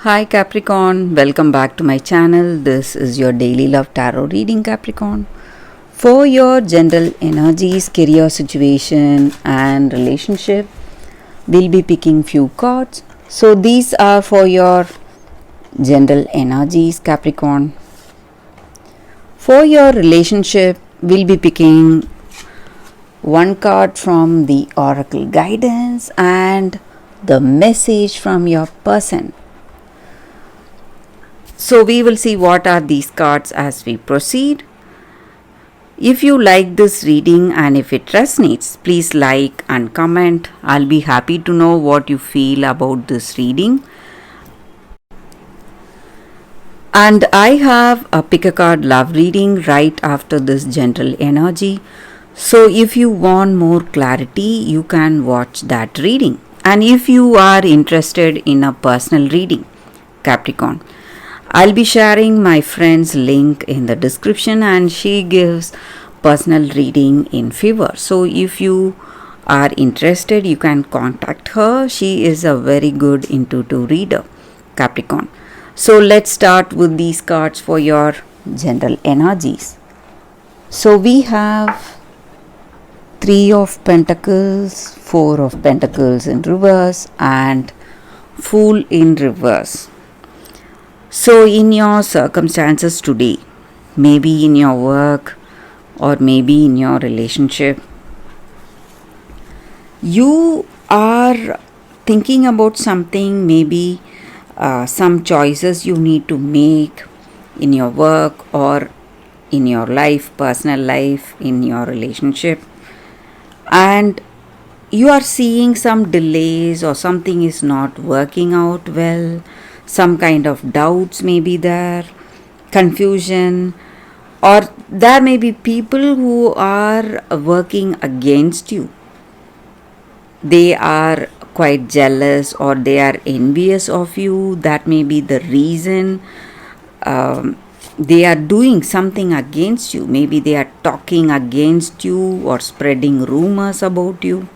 Hi Capricorn, welcome back to my channel. This is your daily love tarot reading, Capricorn. For your general energies, career situation, and relationship, we'll be picking few cards. So these are for your general energies, Capricorn. For your relationship, we'll be picking one card from the Oracle guidance and the message from your person. So we will see what are these cards as we proceed. If you like this reading and if it resonates, please like and comment. I'll be happy to know what you feel about this reading. And I have a pick a card love reading right after this general energy. So if you want more clarity, you can watch that reading. And if you are interested in a personal reading, Capricorn, I'll be sharing my friend's link in the description and she gives personal reading in favor. So if you are interested, you can contact her. She is a very good intuitive reader, Capricorn. So let's start with these cards for your general energies. So we have 3 of Pentacles, 4 of Pentacles in reverse and Fool in reverse. So in your circumstances today, maybe in your work or maybe in your relationship, you are thinking about something, maybe some choices you need to make in your work or in your life, personal life, in your relationship, and you are seeing some delays or something is not working out well. Some kind of doubts may be there, confusion, or there may be people who are working against you. They are quite jealous or they are envious of you. That may be the reason they are doing something against you. Maybe they are talking against you or spreading rumors about you.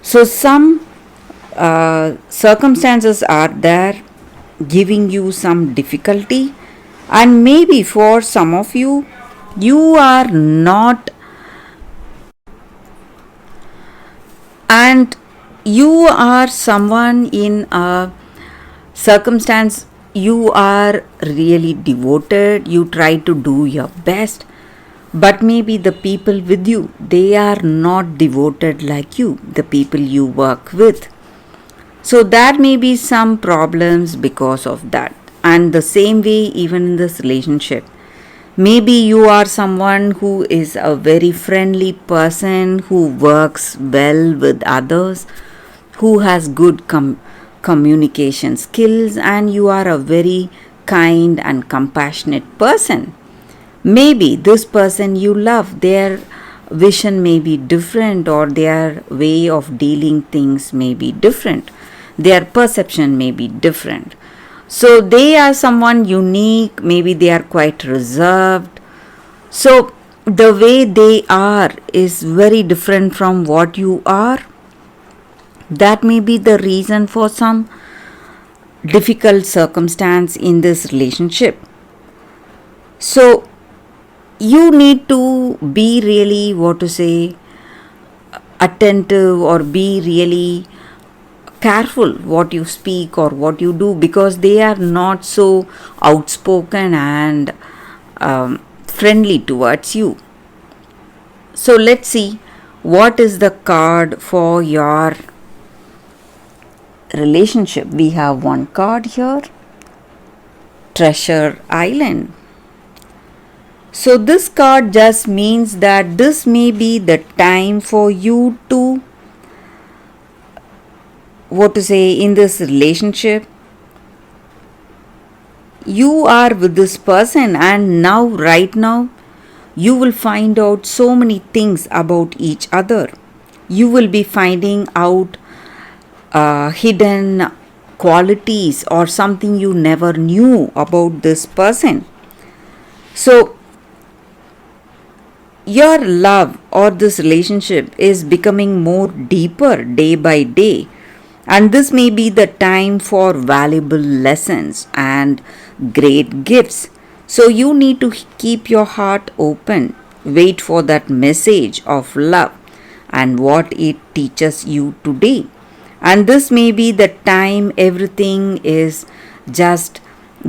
So some circumstances are there giving you some difficulty, and maybe for some of you, you are not, and you are someone in a circumstance, you are really devoted, you try to do your best, but maybe the people with you, they are not devoted like you, the people you work with. So there may be some problems because of that. And the same way, even in this relationship, maybe you are someone who is a very friendly person, who works well with others, who has good communication skills, and you are a very kind and compassionate person. Maybe this person you love, their vision may be different or their way of dealing things may be different. Their perception may be different. So they are someone unique, maybe they are quite reserved. So the way they are is very different from what you are. That may be the reason for some difficult circumstance in this relationship. So you need to be really, attentive or be really careful what you speak or what you do, because they are not so outspoken and friendly towards you. So let's see what is the card for your relationship. We have one card here, Treasure Island. So this card just means that this may be the time for you to in this relationship. You are with this person, and now, right now, you will find out so many things about each other. You will be finding out hidden qualities or something you never knew about this person. So your love or this relationship is becoming more deeper day by day. And this may be the time for valuable lessons and great gifts. So you need to keep your heart open, wait for that message of love and what it teaches you today. And this may be the time everything is just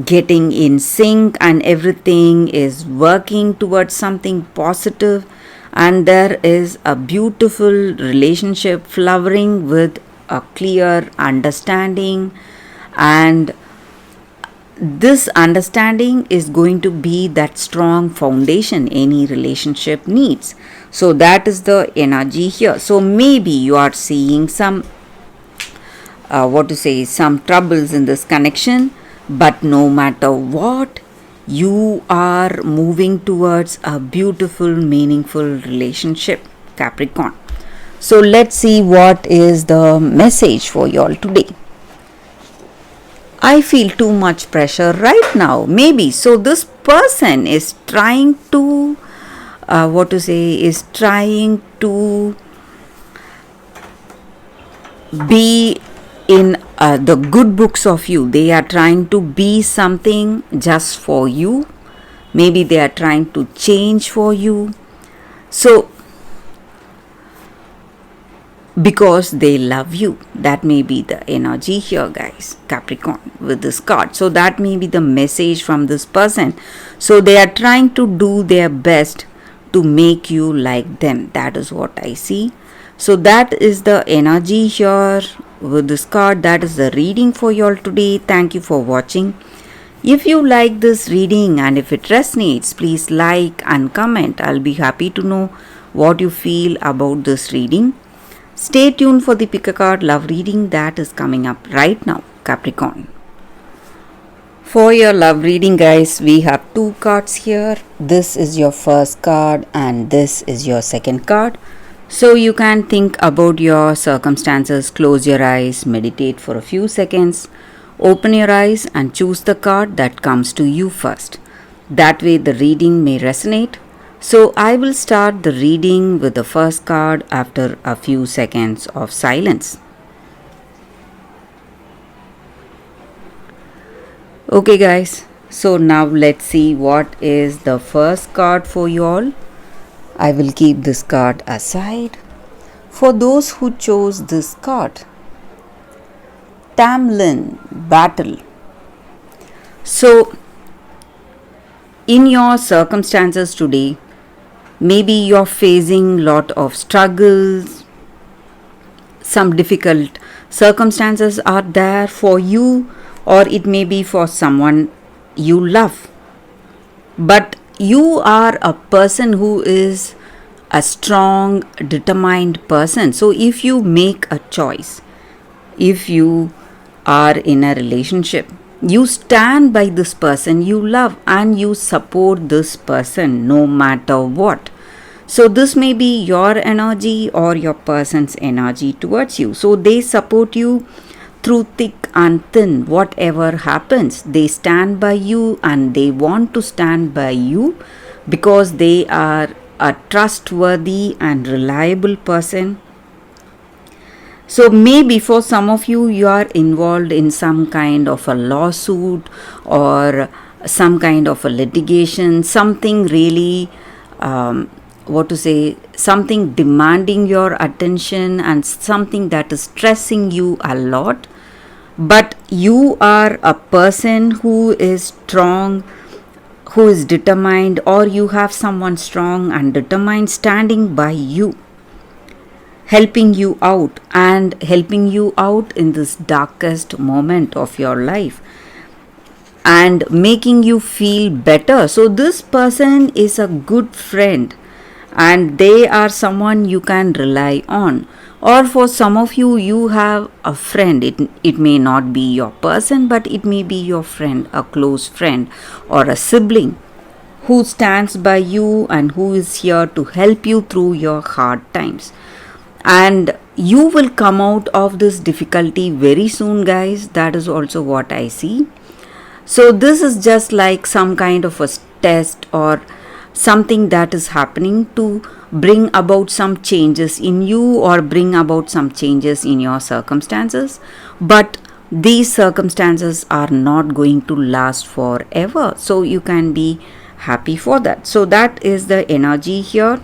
getting in sync and everything is working towards something positive, and there is a beautiful relationship flowering with a clear understanding, and this understanding is going to be that strong foundation any relationship needs. So that is the energy here. So maybe you are seeing some some troubles in this connection, but no matter what, you are moving towards a beautiful meaningful relationship, Capricorn. So let's see what is the message for y'all today. I feel too much pressure right now. Maybe. So this person is trying to, is trying to be in the good books of you. They are trying to be something just for you. Maybe they are trying to change for you. So, because they love you, that may be the energy here, guys, Capricorn, with this card. So that may be the message from this person. So they are trying to do their best to make you like them. That is what I see. So that is the energy here with this card. That is the reading for you all today. Thank you for watching. If you like this reading and if it resonates, please like and comment. I'll be happy to know what you feel about this reading. Stay tuned for the pick a card love reading that is coming up right now, Capricorn. For your love reading, guys, we have two cards here. This is your first card and this is your second card. So you can think about your circumstances, close your eyes, meditate for a few seconds, open your eyes and choose the card that comes to you first. That way the reading may resonate. So I will start the reading with the first card after a few seconds of silence. Okay guys, so now let's see what is the first card for you all. I will keep this card aside. For those who chose this card, Tamlin, Battle. So in your circumstances today, maybe you're facing lot of struggles, some difficult circumstances are there for you, or it may be for someone you love. But you are a person who is a strong, determined person. So if you make a choice, if you are in a relationship, you stand by this person you love and you support this person no matter what. So this may be your energy or your person's energy towards you. So they support you through thick and thin. Whatever happens, they stand by you and they want to stand by you because they are a trustworthy and reliable person. So maybe for some of you, you are involved in some kind of a lawsuit or some kind of a litigation, something really, something demanding your attention and something that is stressing you a lot. But you are a person who is strong, who is determined, or you have someone strong and determined standing by you, helping you out in this darkest moment of your life and making you feel better. So this person is a good friend and they are someone you can rely on. Or for some of you, you have a friend. It may not be your person, but it may be your friend, a close friend or a sibling who stands by you and who is here to help you through your hard times. And you will come out of this difficulty very soon, guys. That is also what I see. So this is just like some kind of a test or something that is happening to bring about some changes in you or bring about some changes in your circumstances, but these circumstances are not going to last forever, so you can be happy for that. So that is the energy here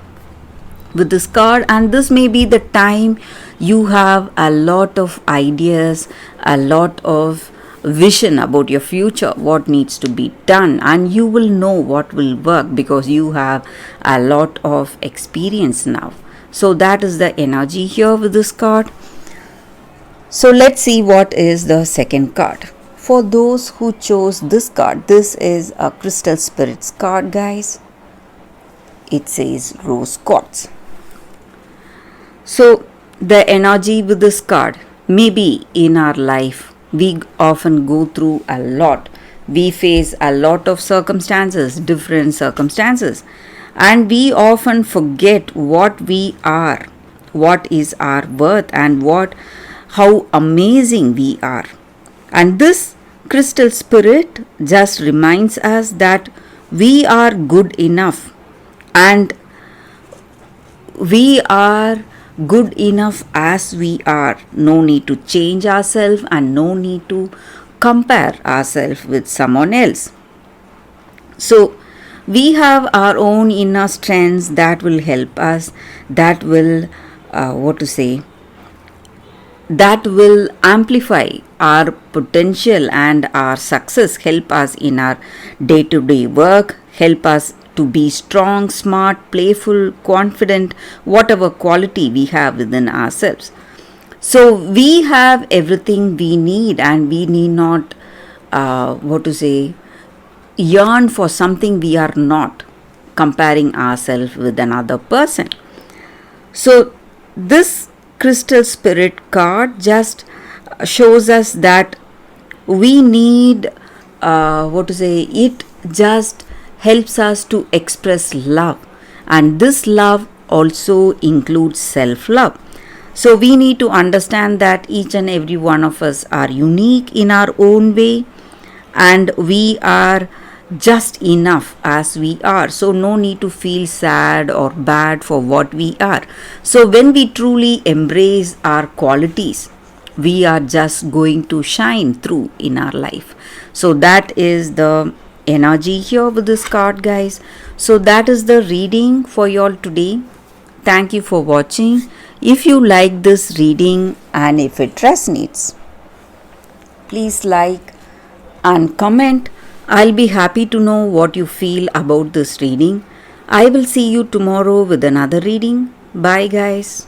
with this card, and this may be the time you have a lot of ideas, a lot of vision about your future, what needs to be done, and you will know what will work because you have a lot of experience now. So that is the energy here with this card. So let's see what is the second card. For those who chose this card, this is a Crystal Spirits card, guys. It says Rose Quartz. So the energy with this card, maybe in our life we often go through a lot. We face a lot of circumstances, different circumstances, and we often forget what we are, what is our worth, and how amazing we are. And this crystal spirit just reminds us that we are good enough, and we are good enough as we are. No need to change ourselves and no need to compare ourselves with someone else. So we have our own inner strengths that will help us, that will that will amplify our potential and our success, help us in our day-to-day work, help us to be strong, smart, playful, confident, whatever quality we have within ourselves. So we have everything we need, and we need not yearn for something we are not, comparing ourselves with another person. So this crystal spirit card just shows us that we need it just helps us to express love, and this love also includes self-love. So we need to understand that each and every one of us are unique in our own way, and we are just enough as we are. So no need to feel sad or bad for what we are. So when we truly embrace our qualities, we are just going to shine through in our life. So that is the energy here with this card, guys. So that is the reading for you all today. Thank you for watching. If you like this reading and if it resonates, please like and comment. I'll be happy to know what you feel about this reading. I will see you tomorrow with another reading. Bye, guys.